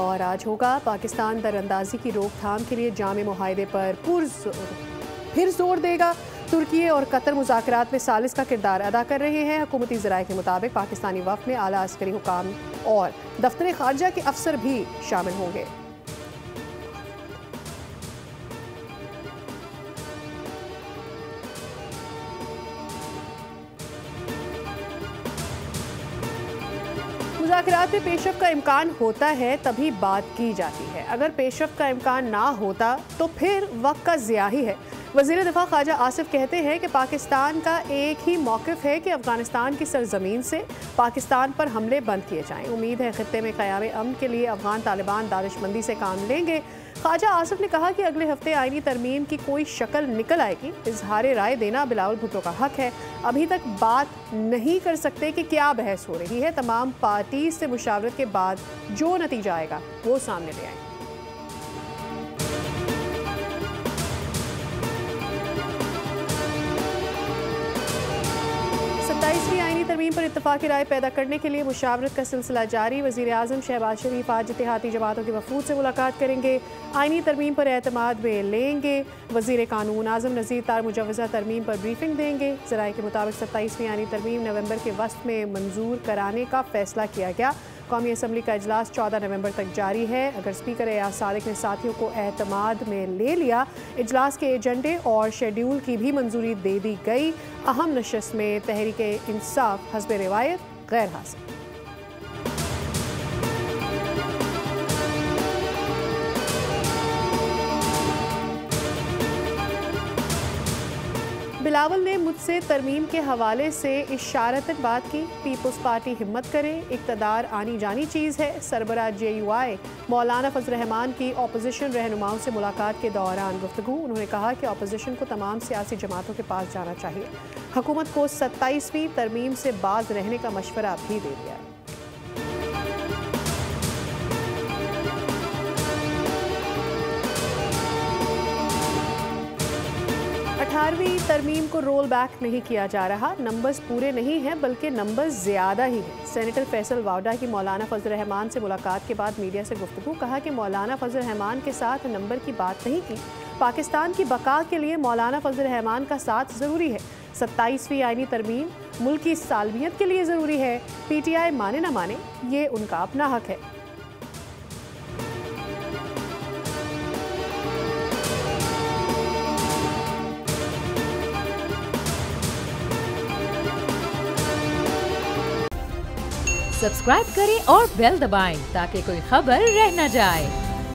और आज होगा पाकिस्तान दरअंदाजी की रोकथाम के लिए जामे मुआहदे पर फिर जोर देगा। तुर्की और कतर मुज़ाकरात में सालिस का किरदार अदा कर रहे हैं। हुकूमती ज़राए के मुताबिक पाकिस्तानी वफ़द में आला अस्करी हुकाम और दफ्तर खारजा के अफसर भी शामिल होंगे। मुज़ाकरात में पेशरफ़्त का इम्कान होता है तभी बात की जाती है। अगर पेशरफ़्त का इम्कान ना होता तो फिर वक्त का ज़िया ही है। वज़ीर दिफ़ा ख्वाजा आसिफ कहते हैं कि पाकिस्तान का एक ही मौक़िफ़ है कि अफ़गानिस्तान की सरज़मीन से पाकिस्तान पर हमले बंद किए जाएँ। उम्मीद है ख़ित्ते में क़याम अमन के लिए अफ़गान तालिबान दानिशमंदी से काम लेंगे। ख्वाजा आसिफ ने कहा कि अगले हफ्ते आईनी तरमीम की कोई शक्ल निकल आएगी। इजहार राय देना बिलावल भुट्टो का हक है। अभी तक बात नहीं कर सकते कि क्या बहस हो रही है। तमाम पार्टी से मुशावरत के बाद जो नतीजा आएगा वो सामने ले आएंगे। 27वीं आईनी तरमीम पर इत्तफाक़ी राय पैदा करने के लिए मुशावरत का सिलसिला जारी। वज़ीर आज़म शहबाज शरीफ आज इत्तेहादी जमातों के वफूद से मुलाकात करेंगे। आईनी तरमीम पर एतमाद में लेंगे। वज़ीर कानून आज़म नज़ीर तार मुजव्वज़ा तरमीम पर ब्रीफिंग देंगे। ज़राए के मुताबिक 27वीं आईनी तरमीम नवंबर के वस्त में मंजूर कराने का फैसला किया गया। कौमी असम्बली का इजलास 14 नवंबर तक जारी है। अगर स्पीकर एयाज सादिक ने साथियों को एतमाद में ले लिया, इजलास के एजेंडे और शेड्यूल की भी मंजूरी दे दी गई। अहम नशस्त में तहरीक इंसाफ हस्ब रिवायत गैर हासिल। बिलावल ने मुझसे तरमीम के हवाले से इशारतन बात की। पीपल्स पार्टी हिम्मत करे, इक़्तिदार आनी जानी चीज़ है। सरबराह JUI मौलाना फजल रहमान की अपोजिशन रहनुमाओं से मुलाकात के दौरान गुफ्तगू। उन्होंने कहा कि अपोजिशन को तमाम सियासी जमातों के पास जाना चाहिए। हुकूमत को 27वीं तरमीम से बाज रहने का मशवरा भी दे दिया। 18वीं तरमीम को रोल बैक नहीं किया जा रहा। नंबर्स पूरे नहीं हैं बल्कि नंबर्स ज़्यादा ही हैं। सेनेटर फैसल वावडा की मौलाना फजल रहमान से मुलाकात के बाद मीडिया से गुफ्तगू। कहा कि मौलाना फजल रहमान के साथ नंबर की बात नहीं की। पाकिस्तान की बका के लिए मौलाना फजल रहमान का साथ ज़रूरी है। 27वीं आईनी तरमीम मुल्क की सालमियत के लिए ज़रूरी है। PTI माने ना माने, ये उनका अपना हक है। सब्सक्राइब करें और बेल दबाएं ताकि कोई खबर रह न जाए।